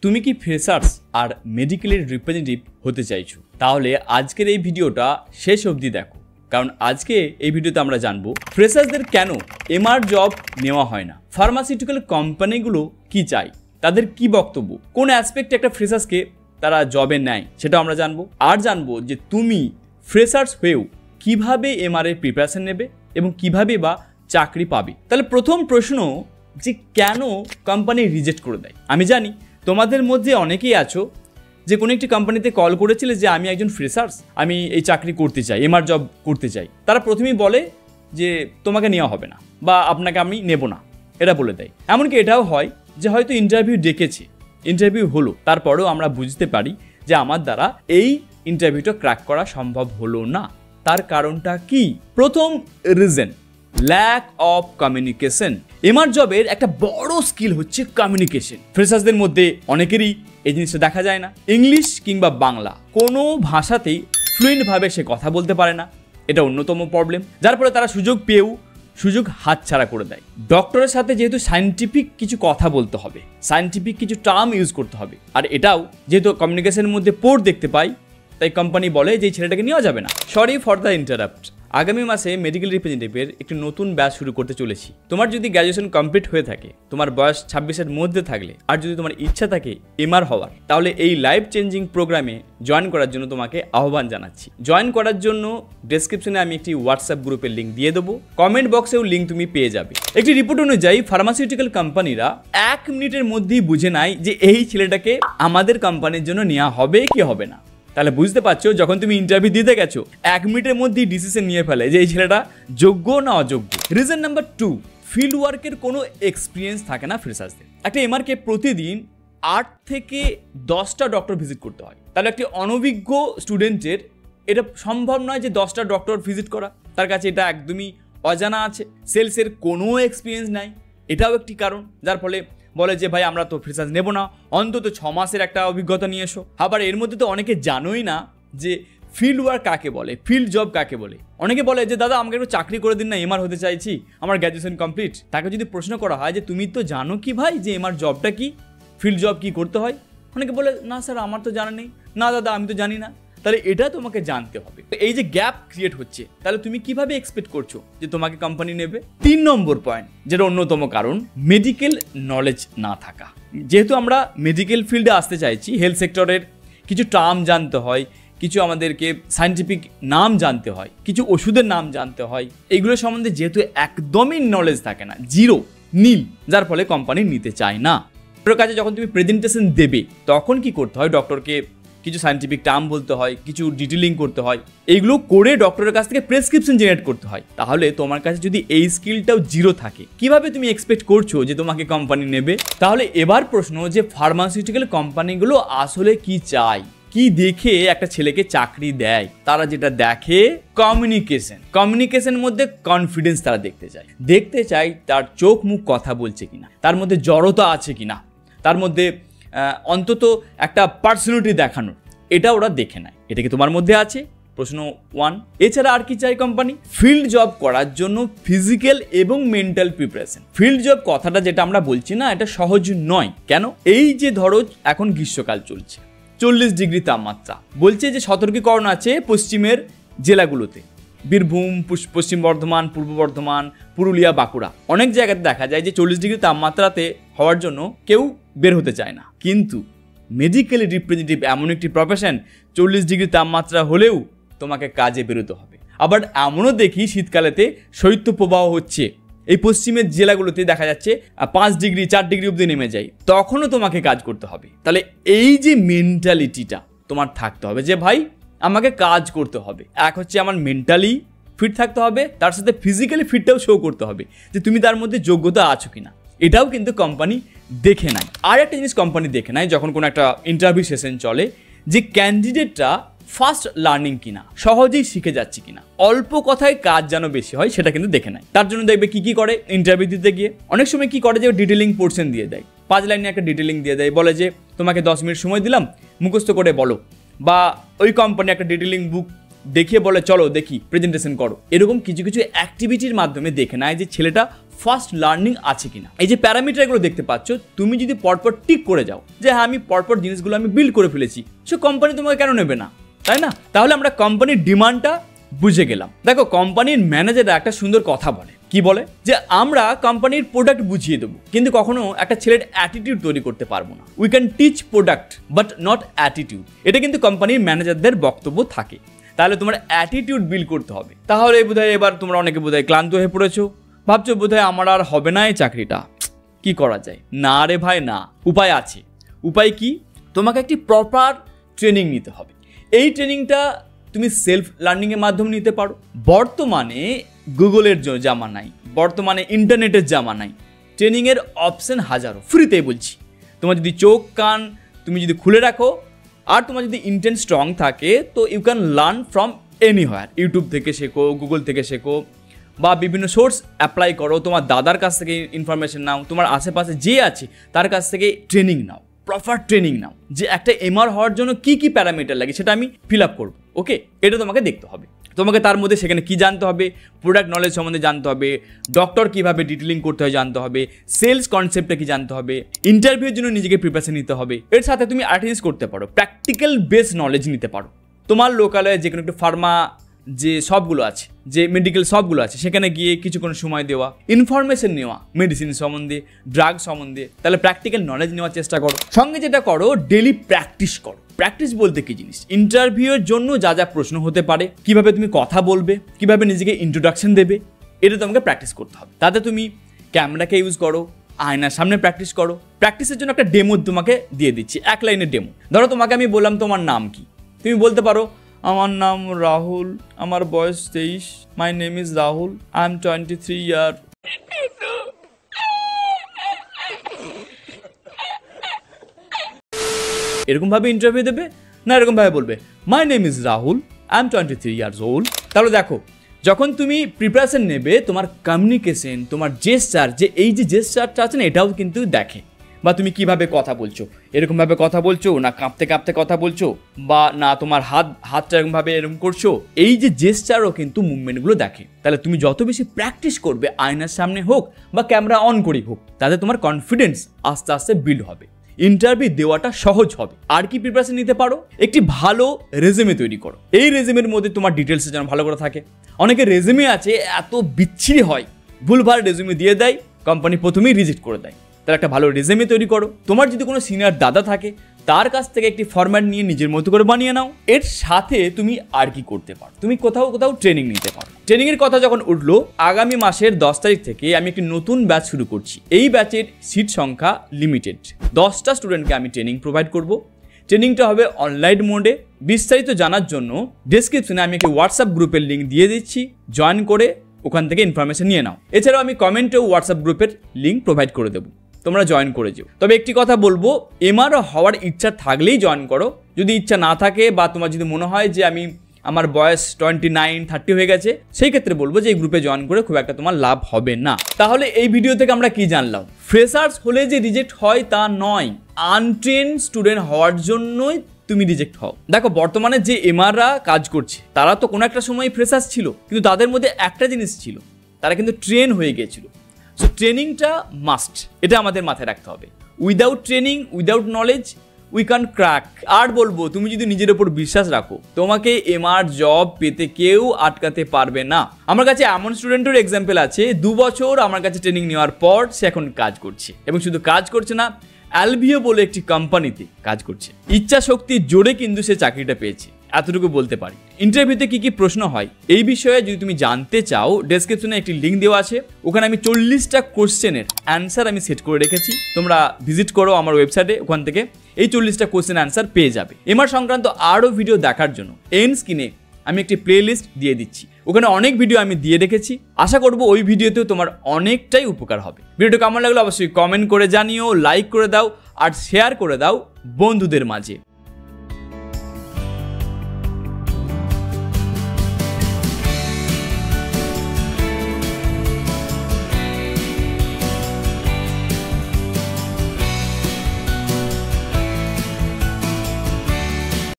তুমি কি ফ্রেশার্স আর মেডিকেলের রিপ্রেজেন্টেটিভ হতে চাইছো? তাহলে আজকের এই ভিডিওটা শেষ অবধি দেখো, কারণ আজকে এই ভিডিওতে আমরা জানবো ফ্রেশার্সদের কেন এমআর জব নেওয়া হয় না, ফার্মাসিউটিক্যাল কোম্পানিগুলো কি চায়, তাদের কি বক্তব্য, কোন অ্যাসপেক্টে একটা ফ্রেশার্সকে তারা জবে নেয় সেটাও আমরা জানবো। আর জানবো যে তুমি ফ্রেশার্স হয়েও কিভাবে এমআর এর প্রিপারেশন নেবে এবং কিভাবে বা চাকরি পাবে। তাহলে প্রথম প্রশ্ন যে কেন কোম্পানি রিজেক্ট করে দেয়। আমি জানি তোমাদের মধ্যে অনেকেই আছো যে কোনো একটি কোম্পানিতে কল করেছিলে যে আমি একজন ফ্রেশার্স, আমি এই চাকরি করতে চাই, এমআর জব করতে চাই। তারা প্রথমেই বলে যে তোমাকে নেওয়া হবে না বা আপনাকে আমি নেব না, এটা বলে দেয়। এমনকি এটাও হয় যে হয়তো ইন্টারভিউ ডেকেছে, ইন্টারভিউ হলো, তারপরেও আমরা বুঝতে পারি যে আমার দ্বারা এই ইন্টারভিউটা ক্র্যাক করা সম্ভব হলো না। তার কারণটা কি? প্রথম reason, lack of communication. MR জবের একটা বড় স্কিল হচ্ছে কমিউনিকেশন। ফ্রেশার্সদের মধ্যে অনেকেরই এই জিনিসটা দেখা যায় না। ইংলিশ কিংবা বাংলা কোনো ভাষাতেই ফ্লুয়েন্টভাবে সে কথা বলতে পারে না, এটা অন্যতম প্রবলেম, যার ফলে তারা সুযোগ পেয়েও সুযোগ হাতছাড়া করে দেয়। ডক্টরের সাথে যেহেতু সায়েন্টিফিক কিছু কথা বলতে হবে, সায়েন্টিফিক কিছু টার্ম ইউজ করতে হবে, আর এটাও যেহেতু কমিউনিকেশনের মধ্যে পোর দেখতে পাই, তাই কোম্পানি বলে যে এই ছেলেটাকে নেওয়া যাবে না। Sorry for the interrupt. আগামী মাসে মেডিকেল রিপ্রেজেন্টেটিভের একটি নতুন ব্যাচ শুরু করতে চলেছি। তোমার যদি গ্র্যাজুয়েশন কমপ্লিট হয়ে থাকে, তোমার বয়স 26-এর মধ্যে থাকলে, আর যদি তোমার ইচ্ছা থাকে এমআর হওয়ার, তাহলে এই লাইফ চেঞ্জিং প্রোগ্রামে জয়েন করার জন্য তোমাকে আহ্বান জানাচ্ছি। জয়েন করার জন্য ডেসক্রিপশনে আমি একটি হোয়াটসঅ্যাপ গ্রুপের লিঙ্ক দিয়ে দেবো, কমেন্ট বক্সেও লিঙ্ক তুমি পেয়ে যাবে। একটি রিপোর্ট অনুযায়ী ফার্মাসিউটিক্যাল কোম্পানিরা 1 মিনিটের মধ্যেই বুঝে নেয় যে এই ছেলেটাকে আমাদের কোম্পানির জন্য নেওয়া হবে কি হবে না। তাহলে বুঝতে পারছো, যখন তুমি ইন্টারভিউ দিতে গেছো 1 মিনিটের মধ্যেই ডিসিশন নিয়ে ফেলে যে এই ছেলেটা যোগ্য না অযোগ্য। রিজন নাম্বার 2, ফিল্ড ওয়ার্কের কোনো এক্সপিরিয়েন্স থাকে না ফ্রেশার্সদের। একটা এমআরকে প্রতিদিন 8 থেকে 10টা ডক্টর ভিজিট করতে হয়। তাহলে একটি অনভিজ্ঞ স্টুডেন্টের এটা সম্ভব নয় যে 10টা ডক্টর ভিজিট করা, তার কাছে এটা একদমই অজানা আছে। সেলসের কোনো এক্সপিরিয়েন্স নাই, এটাও একটি কারণ, যার ফলে বলে যে ভাই আমরা তো ফ্রেশার্স নেব না, অন্তত 6 মাসের একটা অভিজ্ঞতা নিয়ে এসো। আবার এর মধ্যে তো অনেকে জানোই না যে ফিল্ড ওয়ার্ক কাকে বলে, ফিল্ড জব কাকে বলে। অনেকে বলে যে দাদা আমাকে একটু চাকরি করে দিন না, এমআর হতে চাইছি, আমার গ্র্যাজুয়েশন কমপ্লিট। তাকে যদি প্রশ্ন করা হয় যে তুমি তো জানো কি ভাই যে এমআর জবটা কি, ফিল্ড জব কি করতে হয়, অনেকে বলে না স্যার আমার তো জানা নেই, না দাদা আমি তো জানি না। তাহলে এটা তোমাকে জানতে হবে। এই যে গ্যাপ ক্রিয়েট হচ্ছে, তাহলে তুমি কিভাবে এক্সপেক্ট করছো যে তোমাকে কোম্পানি নেবে? 3 নম্বর পয়েন্ট, যেটা অন্যতম কারণ, মেডিকেল নলেজ না থাকা। যেহেতু আমরা মেডিকেল ফিল্ডে আসতে চাইছি, হেলথ সেক্টরের কিছু টার্ম জানতে হয়, কিছু আমাদেরকে সায়েন্টিফিক নাম জানতে হয়, কিছু ওষুধের নাম জানতে হয়। এইগুলো সম্বন্ধে যেহেতু একদমই নলেজ থাকে না, জিরো, নীল, যার ফলে কোম্পানি নিতে চায় না। ডক্টরের কাছে যখন তুমি প্রেজেন্টেশন দেবে, তখন কি করতে হয়? ডক্টরকে কিছু সায়েন্টিফিক টার্ম বলতে হয়, কিছু ডিটেলিং করতে হয়, এইগুলো করে ডক্টরের কাছ থেকে প্রেসক্রিপশন জেনারেট করতে হয়। তাহলে তোমার কাছে যদি এই স্কিলটাও জিরো থাকে, কিভাবে তুমি এক্সপেক্ট করছো যে তোমাকে কোম্পানি নেবে? তাহলে এবার প্রশ্ন যে ফার্মাসিউটিক্যাল কোম্পানিগুলো আসলে কি চায়, কি দেখে একটা ছেলেকে চাকরি দেয়? তারা যেটা দেখে কমিউনিকেশন। কমিউনিকেশনের মধ্যে কনফিডেন্স তারা দেখতে চায় তার চোখ মুখ কথা বলছে কিনা, তার মধ্যে জড়তা আছে কিনা, তার মধ্যে অন্তত একটা পার্সোনালিটি দেখানোর, এটা ওরা দেখে নেয়। এটা কি তোমার মধ্যে আছে? প্রশ্ন 1। এছাড়া আর কি চাই কোম্পানি? ফিল্ড জব করার জন্য ফিজিক্যাল এবং মেন্টাল প্রিপারেশন। ফিল্ড জব কথাটা যেটা আমরা বলছি না, এটা সহজ নয়। কেন? এই যে ধরো এখন গ্রীষ্মকাল চলছে, 40 ডিগ্রি তাপমাত্রা, বলছে যে সতর্কীকরণ আছে পশ্চিমের জেলাগুলোতে, বীরভূম, পশ্চিম বর্ধমান, পূর্ব বর্ধমান, পুরুলিয়া, বাঁকুড়া, অনেক জায়গাতে দেখা যায় যে 40 ডিগ্রি তাপমাত্রাতে হওয়ার জন্য কেউ বের হতে চায় না। কিন্তু মেডিকেল রিপ্রেজেন্টেটিভ এমন একটি প্রফেশন, 40 ডিগ্রি তাপমাত্রা হলেও তোমাকে কাজে বেরোতে হবে। আবার এমনও দেখি শীতকালেতে শৈত্যপ্রবাহ হচ্ছে, এই পশ্চিমের জেলাগুলোতে দেখা যাচ্ছে 5 ডিগ্রি 4 ডিগ্রি অবধি নেমে যায়, তখনও তোমাকে কাজ করতে হবে। তাহলে এই যে মেন্টালিটিটা তোমার থাকতে হবে যে ভাই আমাকে কাজ করতে হবে। এক হচ্ছে আমার মেন্টালি ফিট থাকতে হবে, তার সাথে ফিজিক্যালি ফিটটাও শো করতে হবে যে তুমি তার মধ্যে যোগ্যতা আছো কিনা। এটাও কিন্তু কোম্পানি দেখে নেয়। আর একটা জিনিস কোম্পানি দেখে নেয় যখন কোনো একটা ইন্টারভিউ সেশন চলে, যে ক্যান্ডিডেটটা ফাস্ট লার্নিং কিনা, সহজেই শিখে যাচ্ছে কিনা, অল্প কথায় কাজ যেন বেশি হয়, সেটা কিন্তু দেখে নেয়। তার জন্য দেখবে কি করে ইন্টারভিউ দিতে গিয়ে অনেক সময় কি করে যে ডিটেলিং পোর্শন দিয়ে দেয়, 5 লাইনে একটা ডিটেলিং দিয়ে দেয়, বলে যে তোমাকে 10 মিনিট সময় দিলাম, মুখস্থ করে বলো। বা ওই কোম্পানি একটা ডিটেলিং বুক দেখিয়ে বলে চলো দেখি প্রেজেন্টেশন করো। এরকম কিছু কিছু অ্যাক্টিভিটির মাধ্যমে দেখে নেয় যে ছেলেটা ফাস্ট লার্নিং আছে কিনা। এই যে প্যারামিটারগুলো দেখতে পাচ্ছ, তুমি যদি পরপর টিক করে যাও যে হ্যাঁ আমি পরপর জিনিসগুলো আমি বিল্ড করে ফেলেছি, সে কোম্পানি তোমাকে কেন নেবে না, তাই না? তাহলে আমরা কোম্পানির ডিমান্ডটা বুঝে গেলাম। দেখো, কোম্পানির ম্যানেজাররা একটা সুন্দর কথা বলে, কি বলে যে আমরা কোম্পানির প্রোডাক্ট বুঝিয়ে দেবো, কিন্তু কখনো একটা ছেলের অ্যাটিটিউড তৈরি করতে পারবো না। We can teach product but not attitude. এটা কিন্তু কোম্পানির ম্যানেজারদের বক্তব্য থাকে। তাহলে তোমার অ্যাটিটিউড বিল্ড করতে হবে। তাহলে বোধহয় এবার তোমরা অনেকে বোধহয় ক্লান্ত হয়ে পড়েছো, ভাবছো বোধহয় আমার আর হবে না এই চাকরিটা, কি করা যায়? না রে ভাই না, উপায় আছে। উপায় কি? তোমাকে একটি প্রপার ট্রেনিং নিতে হবে। এই ট্রেনিংটা তুমি সেলফ লার্নিংয়ের মাধ্যমে নিতে পারো। বর্তমানে গুগলের জামানায়, বর্তমানে ইন্টারনেটের জামানায় ট্রেনিংয়ের অপশন হাজারো, ফ্রিতে বলছি। তোমার যদি চোখ কান তুমি যদি খুলে রাখো আর তোমার যদি ইন্টেন্ট স্ট্রং থাকে, তো you can learn from anywhere. YouTube থেকে শেখো, গুগল থেকে শেখো, বা বিভিন্ন সোর্স অ্যাপ্লাই করো। তোমার দাদার কাছ থেকে ইনফরমেশন নাও, তোমার আশেপাশে যে আছে তার কাছ থেকে ট্রেনিং নাও, প্রপার ট্রেনিং নাও যে একটা এমআর হওয়ার জন্য কি কি প্যারামিটার লাগে সেটা আমি ফিল আপ করবো। ওকে, এটা তোমাকে দেখতে হবে। তোমাকে তার মধ্যে সেখানে কি জানতে হবে, প্রোডাক্ট নলেজ সম্বন্ধে জানতে হবে, ডক্টর কীভাবে ডিটেলিং করতে হয় জানতে হবে, সেলস কনসেপ্টটা কি জানতে হবে, ইন্টারভিউর জন্য নিজেকে প্রিপারেশন নিতে হবে। এর সাথে তুমি আর্টিস করতে পারো, প্র্যাকটিক্যাল বেস নলেজ নিতে পারো। তোমার লোকালয়ে যে কোনো একটু ফার্মা যে সবগুলো আছে, যে মেডিকেল সবগুলো আছে, সেখানে গিয়ে কিছুক্ষণ সময় দেওয়া, ইনফরমেশন নেওয়া মেডিসিন সম্বন্ধে, ড্রাগ সম্বন্ধে, তাহলে প্র্যাকটিক্যাল নলেজ নেওয়ার চেষ্টা করো। সঙ্গে যেটা করো, ডেলি প্র্যাকটিস করো। প্র্যাকটিস বলতে কি জিনিস? ইন্টারভিউয়ের জন্য যা যা প্রশ্ন হতে পারে, কিভাবে তুমি কথা বলবে, কিভাবে নিজেকে ইন্ট্রোডাকশন দেবে, এটা তোমাকে প্র্যাকটিস করতে হবে। তাতে তুমি ক্যামেরাকে ইউজ করো, আয়নার সামনে প্র্যাকটিস করো। প্র্যাকটিসের জন্য একটা ডেমো তোমাকে দিয়ে দিচ্ছি, 1 লাইনের ডেমো। ধরো তোমাকে আমি বললাম তোমার নাম কি, তুমি বলতে পারো আমার নাম রাহুল, আমার বয়স 23, my name is Rahul, I am 23 ইয়ার। এরকম ভাবে ইন্টারভিউ দেবে না, এরকম ভাবে বলবে my name is Rahul, I am 23 years old. তাহলে দেখো, যখন তুমি প্রিপারেশন নেবে, তোমার কমিউনিকেশন, তোমার জেস্চার, যে এই যে জেস্চারটা আছে না, এটাও কিন্তু দেখে। বা তুমি কিভাবে কথা বলছো, এরকমভাবে কথা বলছো না কাঁপতে কাঁপতে কথা বলছো, বা না তোমার হাতটা এরকমভাবে এরকম করছো, এই যে জেস্চারও কিন্তু মুভমেন্টগুলো দেখে। তাহলে তুমি যত বেশি প্র্যাকটিস করবে, আয়নার সামনে হোক বা ক্যামেরা অন করেই হোক, তাতে তোমার কনফিডেন্স আস্তে আস্তে বিল্ড হবে, ইন্টারভিউ দেওয়াটা সহজ হবে। আর কি প্রিপারেশন নিতে পারো? একটি ভালো রেজুমে তৈরি করো। এই রেজুমের মধ্যে তোমার ডিটেলস যেন ভালো করে থাকে। অনেকে রেজুমে আছে এত বিচ্ছিরি হয়, ভুলভাল রেজুমে দিয়ে দেয়, কোম্পানি প্রথমেই রিজেক্ট করে দেয়। তার একটা ভালো রেজুমে তৈরি করো। তোমার যদি কোনো সিনিয়র দাদা থাকে, তার কাছ থেকে একটি ফরম্যাট নিয়ে নিজের মতো করে বানিয়ে নাও। এর সাথে তুমি আর কি করতে পারো? তুমি কোথাও কোথাও ট্রেনিং নিতে পারো। ট্রেনিংয়ের কথা যখন উঠলো, আগামী মাসের 10 তারিখ থেকে আমি একটি নতুন ব্যাচ শুরু করছি। এই ব্যাচের সিট সংখ্যা লিমিটেড। 10টা স্টুডেন্টকে আমি ট্রেনিং প্রোভাইড করব। ট্রেনিংটা হবে অনলাইন মোডে। বিস্তারিত জানার জন্য ডেসক্রিপশনে আমি একটি হোয়াটসঅ্যাপ গ্রুপের লিঙ্ক দিয়ে দিচ্ছি, জয়েন করে ওখান থেকে ইনফরমেশন নিয়ে নাও। এছাড়াও আমি কমেন্টেও হোয়াটসঅ্যাপ গ্রুপের লিঙ্ক প্রোভাইড করে দেবো, তোমরা জয়েন করে যেও। তবে একটি কথা বলবো, এমআর হওয়ার ইচ্ছা থাকলেই জয়েন করো। যদি ইচ্ছা না থাকে বা তোমার যদি মনে হয় যে আমার বয়স 29, 30 হয়ে গেছে, সেই ক্ষেত্রে বলবো যে এই গ্রুপে জয়েন করে খুব একটা তোমার লাভ হবে না। তাহলে এই ভিডিও থেকে আমরা কি জানলাম? ফ্রেশার্স হলে যে রিজেক্ট হয় তা নয়, আনট্রেন স্টুডেন্ট হওয়ার জন্যই তুমি রিজেক্ট হও। দেখো, বর্তমানে যে এমআররা কাজ করছে, তারা তো কোনো একটা সময় ফ্রেশার্স ছিল, কিন্তু তাদের মধ্যে একটা জিনিস ছিল, তারা কিন্তু ট্রেন হয়ে গিয়েছিল। সো ট্রেনিংটা মাস্ট, এটা আমাদের মাথায় রাখতে হবে। Without training, without knowledge we can crack. আর বলবো, তুমি যদি নিজের ওপর বিশ্বাস রাখো, তোমাকে এমআর জব পেতে কেউ আটকাতে পারবে না। আমার কাছে এমন স্টুডেন্টের এক্সাম্পল আছে, 2 বছর আমার কাছে ট্রেনিং নেওয়ার পর সে এখন কাজ করছে, এবং শুধু কাজ করছে না, অ্যালভিও বলে একটি কোম্পানিতে কাজ করছে। ইচ্ছা শক্তির জোরে কিন্তু সে চাকরিটা পেয়েছে, এতটুকু বলতে পারি। ইন্টারভিউতে কি কি প্রশ্ন হয় এই বিষয়ে যদি তুমি জানতে চাও, ডেসক্রিপশনে একটি লিঙ্ক দেওয়া আছে, ওখানে আমি 40টা কোশ্চেনের অ্যান্সার আমি সেট করে রেখেছি। তোমরা ভিজিট করো আমার ওয়েবসাইটে, ওখান থেকে এই 40টা কোশ্চেন অ্যান্সার পেয়ে যাবে। এমআর সংক্রান্ত আরও ভিডিও দেখার জন্য এন্ড স্ক্রিনে আমি একটি প্লেলিস্ট দিয়ে দিচ্ছি, ওখানে অনেক ভিডিও আমি দিয়ে রেখেছি। আশা করবো ওই ভিডিওতেও তোমার অনেকটাই উপকার হবে। ভিডিওটা কেমন লাগলো অবশ্যই কমেন্ট করে জানিও, লাইক করে দাও আর শেয়ার করে দাও বন্ধুদের মাঝে।